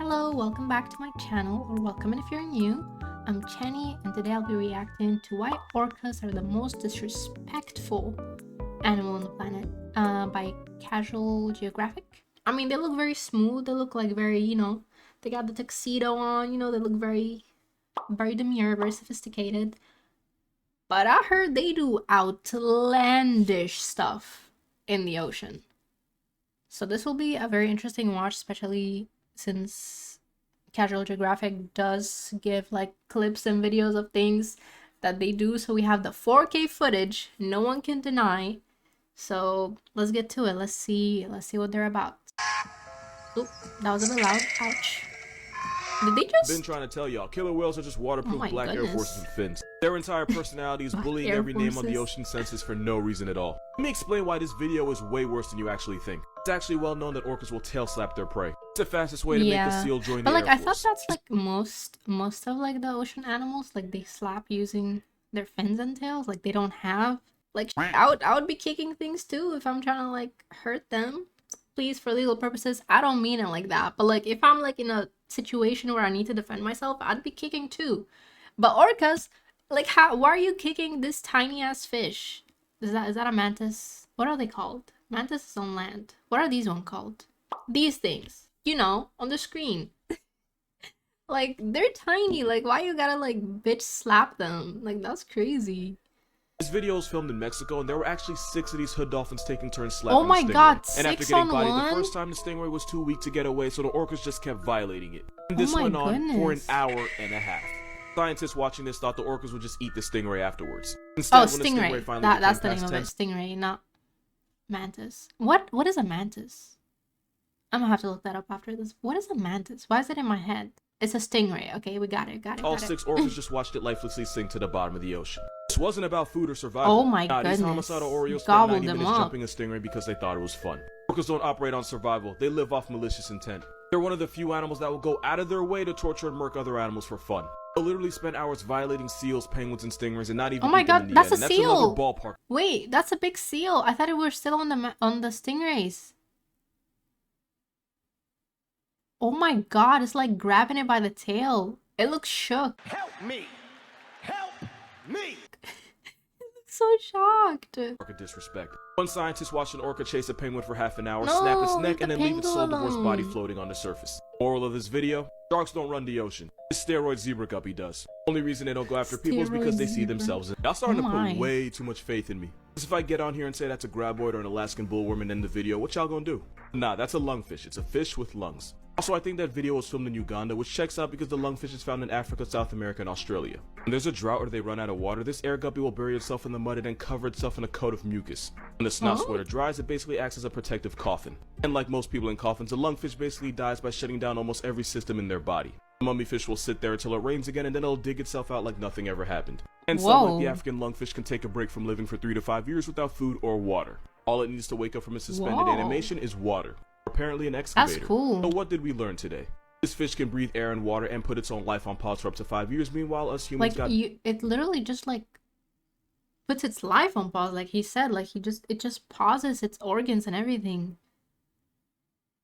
Hello, welcome back to my channel, or welcome if you're new. I'm Channie, and today I'll be reacting to why orcas are the most disrespectful animal on the planet by casualgeographic. I mean, they look very smooth, they look like very, they got the tuxedo on, they look very demure, very sophisticated. But I heard they do outlandish stuff in the ocean. So this will be a very interesting watch, especially since casualgeographic does give like clips and videos of things that they do. So we have the 4K footage, no one can deny. So let's get to it. Let's see what they're about. Oop, that was a bit loud. Ouch. Did they just... Been trying to tell y'all, killer whales are just waterproof black Air Forces with fins. Their entire personality is bullying every name on the ocean census for no reason at all. Let me explain why this video is way worse than you actually think. It's actually well known that orcas will tail slap their prey. It's the fastest way to make a seal join the Air Force. I thought that's like most of like the ocean animals, like they slap using their fins and tails. Like they don't have like I would be kicking things too if I'm trying to like hurt them. Please, for legal purposes, I don't mean it like that. But like if I'm like in a situation where I need to defend myself, I'd be kicking too. But orcas, like why are you kicking this tiny ass fish? Is that a mantis? What are they called? Mantis is on land. What are these ones called? These things, on the screen. Like they're tiny. Like why you gotta like bitch slap them? Like that's crazy. This video was filmed in Mexico, and there were actually 6 of these hood dolphins taking turns slapping the stingray. Oh my god, 6 and after getting bodied on the first time, the stingray was too weak to get away, so the orcas just kept violating it. And this went on for an hour and a half. Scientists watching this thought the orcas would just eat the stingray afterwards. Instead, when the stingray finally that's the name of it. Stingray, not mantis. What is a mantis? I'm gonna have to look that up after this. What is a mantis? Why is it in my head? It's a stingray. Okay, we got it. All 6 orcas just watched it lifelessly sink to the bottom of the ocean. This wasn't about food or survival. Oh my goodness. These homicidal Oreos spent 90 minutes jumping a stingray because they thought it was fun. Orcas don't operate on survival. They live off malicious intent. They're one of the few animals that will go out of their way to torture and murk other animals for fun. They'll literally spend hours violating seals, penguins, and stingrays and not even Oh my god, that's a seal! That's ballpark. Wait, that's a big seal. I thought we were still on the stingrays. Oh my god, it's like grabbing it by the tail. It looks shook. Help me! Help me! So shocked. Orca disrespect. One scientist watched an orca chase a penguin for half an hour, snap its neck, and then leave its soul divorced body floating on the surface. Moral of this video: sharks don't run the ocean. This steroid zebra guppy does. Only reason they don't go after people is because they see themselves in. Y'all starting to put way too much faith in me. Because if I get on here and say that's a graboid or an Alaskan bullworm and end the video, what y'all gonna do? Nah, that's a lungfish. It's a fish with lungs. Also, I think that video was filmed in Uganda, which checks out because the lungfish is found in Africa, South America, and Australia. When there's a drought or they run out of water, this air guppy will bury itself in the mud and then cover itself in a coat of mucus. When the snot sweater dries, it basically acts as a protective coffin. And like most people in coffins, a lungfish basically dies by shutting down almost every system in their body. The mummy fish will sit there until it rains again, and then it'll dig itself out like nothing ever happened. And some, like the African lungfish, can take a break from living for 3 to 5 years without food or water. All it needs to wake up from its suspended animation is water. Apparently an excavator. That's cool. So what did we learn today? This fish can breathe air and water and put its own life on pause for up to 5 years. Meanwhile, us humans it literally just like puts its life on pause, like he said. Like it just pauses its organs and everything,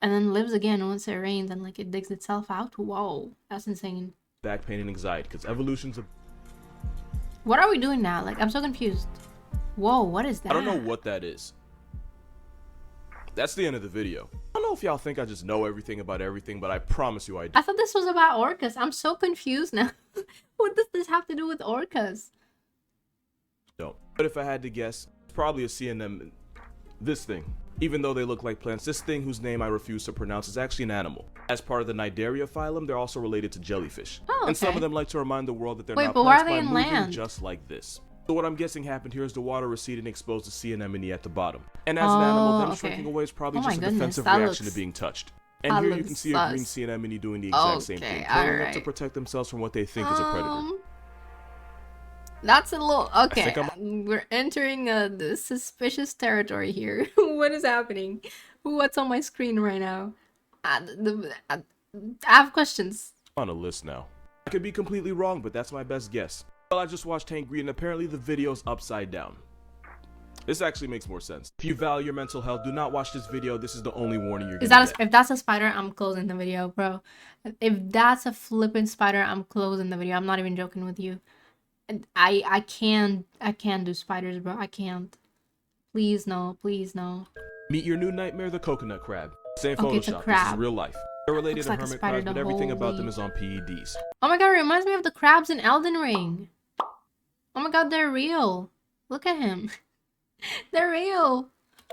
and then lives again once it rains, and like it digs itself out. Whoa, that's insane. Back pain and anxiety, because evolution's a... What are we doing now? Like I'm so confused. Whoa, what is that? I don't know what that is. That's the end of the video. I don't know if y'all think I just know everything about everything, but I promise you I do. I thought this was about orcas. I'm so confused now. What does this have to do with orcas? No. But if I had to guess, it's probably a CNM. This thing. Even though they look like plants, this thing whose name I refuse to pronounce is actually an animal. As part of the Cnidaria phylum, they're also related to jellyfish. Oh, okay. And some of them like to remind the world that they're not but plants why are they by in moving land? just like this. So what I'm guessing happened here is the water receded and exposed the sea anemone at the bottom. And as an animal, them shrinking away is probably just a defensive reaction to being touched. And here you can see a green sea anemone doing the exact same thing, curling up to protect themselves from what they think is a predator. That's a little... Okay, we're entering the suspicious territory here. What is happening? What's on my screen right now? I have questions. On a list now. I could be completely wrong, but that's my best guess. Well, I just watched Hank Green, and apparently the video's upside down. This actually makes more sense. If you value your mental health, do not watch this video. This is the only warning you're gonna get. If that's a spider, I'm closing the video, bro. If that's a flipping spider, I'm closing the video. I'm not even joking with you. I can't do spiders, bro. I can't. Please no, please no. Meet your new nightmare, the coconut crab. Same Okay, it's a Photoshop. crab. This is real life. They're related Looks to like a hermit spider, crabs, but the everything about them holy- is on PEDs. Oh my god, it reminds me of the crabs in Elden Ring. Oh my god, they're real. Look at him. They're real.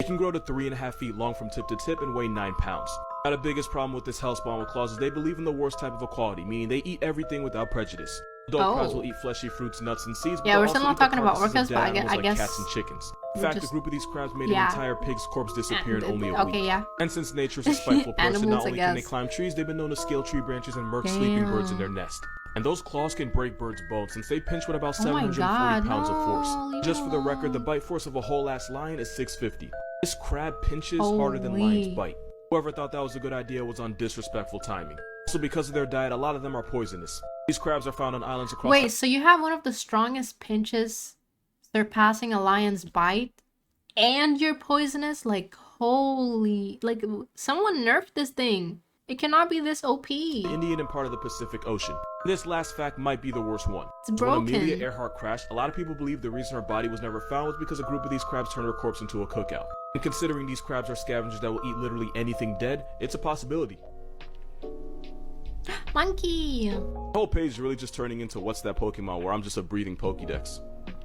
It can grow to 3.5 feet long from tip to tip and weigh 9 pounds. Now, the biggest problem with this hellspawn with claws is they believe in the worst type of equality, meaning they eat everything without prejudice. Adult crabs will eat fleshy fruits, nuts, and seeds, but Yeah, they'll we're also still not eat the talking about carcasses of orcas, dead but animals I like guess cats and chickens. In we're fact, just- a group of these crabs made yeah. an entire pig's corpse disappear in only a week. Okay, yeah. And since nature's a spiteful person, Animals, not I only can they guess. climb trees, they've been known to scale tree branches and murk sleeping birds in their nest. And those claws can break birds' bones since they pinch with about Oh my 740 God, pounds of no, force. leave Just it for the record, the alone. bite force of a whole ass lion is 650. This crab pinches harder than lions Holy. bite. Whoever thought that was a good idea was on disrespectful timing. So because of their diet, a lot of them are poisonous. These crabs are found on islands across Wait, so you have one of the strongest pinches surpassing a lion's bite, and you're poisonous? Like, holy, like, someone nerfed this thing. It cannot be this OP. the Indian and part of the Pacific Ocean. This last fact might be the worst one. It's So when Amelia broken. Earhart crashed, a lot of people believe the reason her body was never found was because a group of these crabs turned her corpse into a cookout. And considering these crabs are scavengers that will eat literally anything dead, it's a possibility. Monkey. The whole page is really just turning into What's That Pokemon, where I'm just a breathing Pokédex.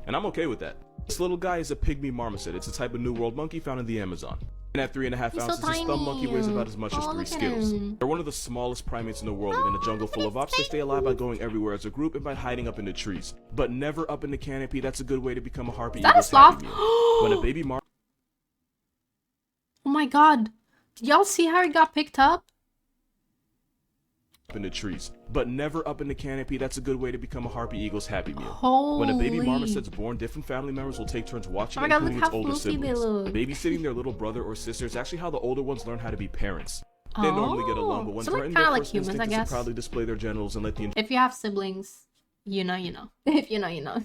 And I'm okay with that. This little guy is a Pygmy marmoset. It's a type of New World monkey found in the Amazon. And at 3.5 He's so ounces, this thumb monkey weighs about as much as Oh, 3 look at skills. him. They're one of the smallest primates in the world, and in a jungle full of ops, they stay alive by going everywhere as a group and by hiding up in the trees. But never up in the canopy. That's a good way to become a harpy that a eagle's happy sloth? meal. When a baby marmoset Oh my god. Did y'all see how he got picked up? in the trees, but never up in the canopy. That's a good way to become a harpy eagle's happy meal. Holy. When a baby marmoset's born, different family members will take turns watching, Oh my God, including look its how older floofy they siblings. look. Babysitting their little brother or sister is actually how the older ones learn how to be parents. They normally get along, but when So, like, threatened, kinda their like first humans, I instinct is guess. to proudly display their genitals and let the If you have siblings, you know, you know. If you know, you know.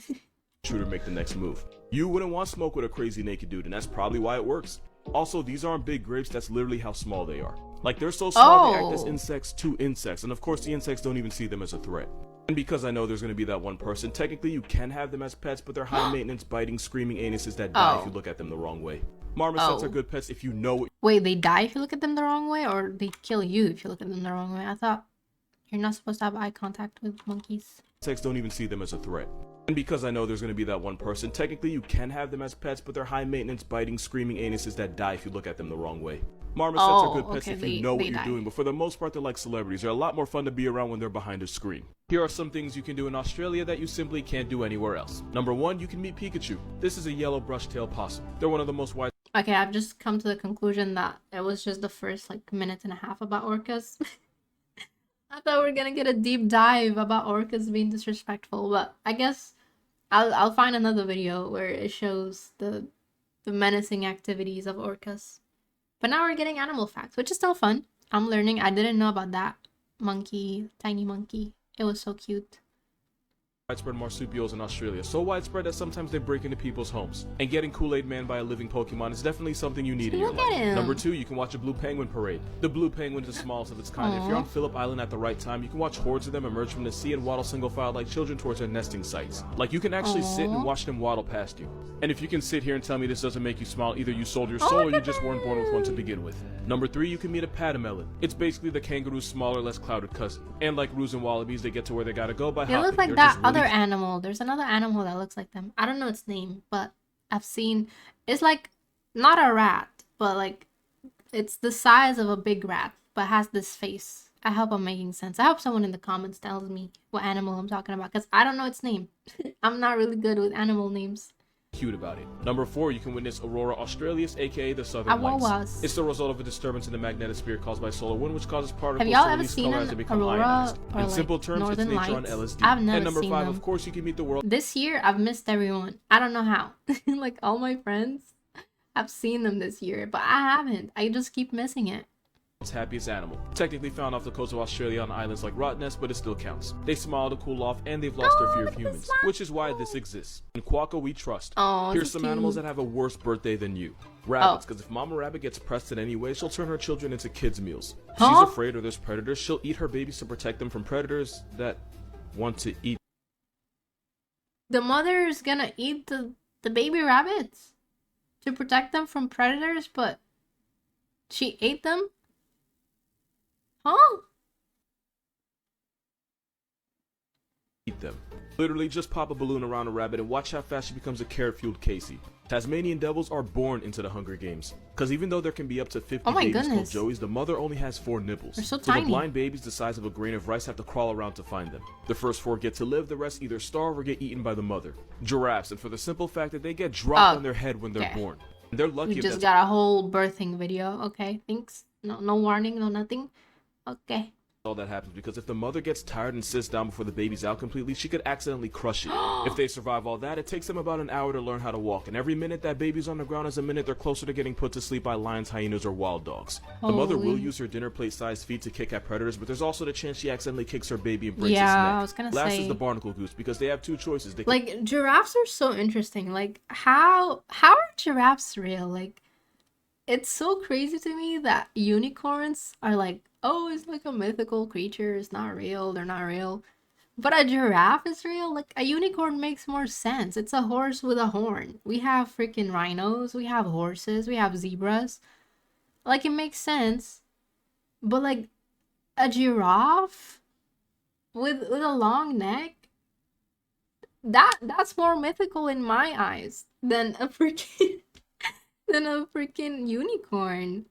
intruder make the next move. You wouldn't want smoke with a crazy naked dude, and that's probably why it works. Also, these aren't big grapes, that's literally how small they are. Like, they're so small they act as Oh. insects to insects, and of course the insects don't even see them as a threat. And because I know there's going to be that one person, technically you can have them as pets, but they're high maintenance, biting, screaming anuses that die if Oh. you look at them the wrong way. Marmosets Oh. are good pets if you know what Wait, they die if you look at them the wrong way, or they kill you if you look at them the wrong way? I thought you're not supposed to have eye contact with monkeys. insects don't even see them as a threat. And because I know there's going to be that one person, technically you can have them as pets, but they're high maintenance, biting, screaming anuses that die if you look at them the wrong way. Marmosets are Oh, good pets okay, if you they- know what they you're die. doing, but for the most part they're like celebrities. They're a lot more fun to be around when they're behind a screen. Here are some things you can do in Australia that you simply can't do anywhere else. Number 1, you can meet Pikachu. This is a yellow brush-tailed possum. They're one of the most widespread Okay, I've just come to the conclusion that it was just the first like minute and a half about orcas. I thought we were gonna get a deep dive about orcas being disrespectful, but I guess I'll find another video where it shows the menacing activities of orcas. But now we're getting animal facts, which is still fun. I'm learning. I didn't know about that monkey, tiny monkey. It was so cute. marsupials in Australia, so widespread that sometimes they break into people's homes. And getting Kool-Aid Man by a living Pokemon is definitely something you need in your Look at life. him. Number 2, you can watch a blue penguin parade. The blue penguin is the smallest of its kind. If you're on Phillip Island at the right time, you can watch hordes of them emerge from the sea and waddle single file like children towards their nesting sites. Like, you can actually sit and Aw. watch them waddle past you. And if you can sit here and tell me this doesn't make you smile, either you sold your Oh, soul or look you at just weren't born with one to begin with. Number 3, you can meet a patamelon. It's basically the kangaroo's smaller, less clouded cousin. And like roos and wallabies, they get to where they gotta go by They hopping. look like They're that just really other animal. There's another animal that looks like them. I don't know its name, but I've seen. It's like not a rat, but like it's the size of a big rat, but has this face. I hope I'm making sense. I hope someone in the comments tells me what animal I'm talking about, because I don't know its name. I'm not really good with animal names. cute about it. Number 4, you can witness Aurora Australis, aka the Southern Lights. Awawas. It's the result of a disturbance in the magnetosphere caused by solar wind, which causes particles Have y'all to ever release seen color an as they become aurora ionized. or In like simple terms, northern it's nature lights? on LSD. I've never and number seen 5, them. of course, you can meet the world. This year, I've missed everyone. I don't know how. Like all my friends, I've seen them this year, but I haven't. I just keep missing it. happiest animal. Technically found off the coast of Australia on islands like Rottnest, but it still counts. They smile to cool off, and they've lost their fear of humans, which is why this exists. In Quokka, we trust. Here's some animals that have a worse birthday than you. Rabbits, because if Mama Rabbit gets pressed in any way, she'll turn her children into kids' meals. If she's afraid or there's predators, she'll eat her babies to protect them from predators that want to eat. The mother is gonna eat the baby rabbits to protect them from predators, but she ate them? Huh? Eat them. Literally, just pop a balloon around a rabbit and watch how fast she becomes a carrot-fueled Casey. Tasmanian devils are born into the Hunger Games, because even though there can be up to 50 babies called Joeys, the mother only has 4 nipples. They're so tiny. The blind babies the size of a grain of rice have to crawl around to find them. The first 4 get to live, the rest either starve or get eaten by the mother. Giraffes, and for the simple fact that they get dropped on their head when they're born. And they're lucky. You just got a whole birthing video. Okay, thanks. No warning, no nothing. Okay. All that happens because if the mother gets tired and sits down before the baby's out completely, she could accidentally crush it. If they survive all that, it takes them about an hour to learn how to walk, and every minute that baby's on the ground is a minute they're closer to getting put to sleep by lions, hyenas, or wild dogs. The mother will use her dinner plate sized feet to kick at predators, but there's also the chance she accidentally kicks her baby and breaks its neck. I was gonna Last say, is the barnacle goose, because they have 2 choices. They like, giraffes are so interesting. Like, how are giraffes real? Like, it's so crazy to me that unicorns are like, oh, it's like a mythical creature, it's not real, they're not real. But a giraffe is real? Like, a unicorn makes more sense. It's a horse with a horn. We have freaking rhinos, we have horses, we have zebras. Like, it makes sense. But, like, a giraffe with a long neck? That's more mythical in my eyes than a freaking unicorn.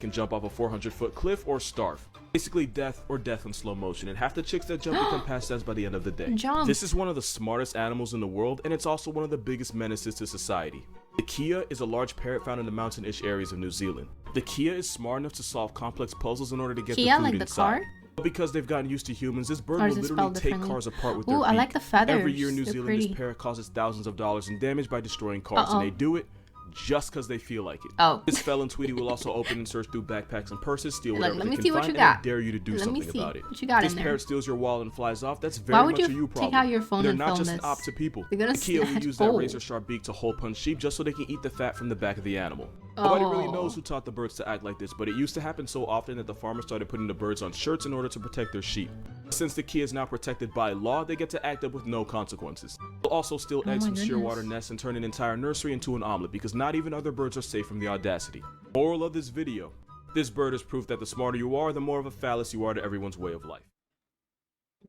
Can jump off a 400-foot cliff or starve. Basically death or death in slow motion, and half the chicks that jump become past tense by the end of the day. This is one of the smartest animals in the world, and it's also one of the biggest menaces to society. The kea is a large parrot found in the mountain-ish areas of New Zealand. The kea is smart enough to solve complex puzzles in order to get the food inside. But because they've gotten used to humans, this bird will literally take cars apart with their beak. I like the feathers. Every year in New Zealand, this parrot causes thousands of dollars in damage by destroying cars, and they do it just because they feel like it. This felon Tweety will also open and search through backpacks and purses, steal whatever they can find, and I dare you to do something about it. This parrot steals your wallet and flies off. That's very much a you problem. Take out your phone They're and not film just this. an op to people. The kea will use that razor-sharp beak to hole punch sheep just so they can eat the fat from the back of the animal. Nobody really knows who taught the birds to act like this, but it used to happen so often that the farmers started putting the birds on shirts in order to protect their sheep. Since the kea is now protected by law, they get to act up with no consequences. They'll also steal eggs from shearwater nests and turn an entire nursery into an omelet, because not even other birds are safe from the audacity. Moral of this video: this bird is proof that the smarter you are, the more of a phallus you are to everyone's way of life.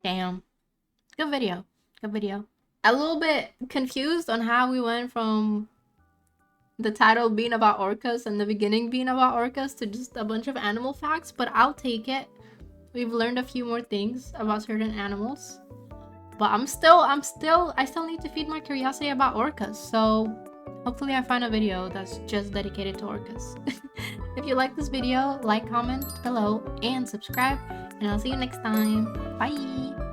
Damn. Good video. Good video. A little bit confused on how we went from the title being about orcas and the beginning being about orcas to just a bunch of animal facts, but I'll take it. We've learned a few more things about certain animals, but I still need to feed my curiosity about orcas, so hopefully I find a video that's just dedicated to orcas. If you like this video, like, comment below, and subscribe, and I'll see you next time. Bye!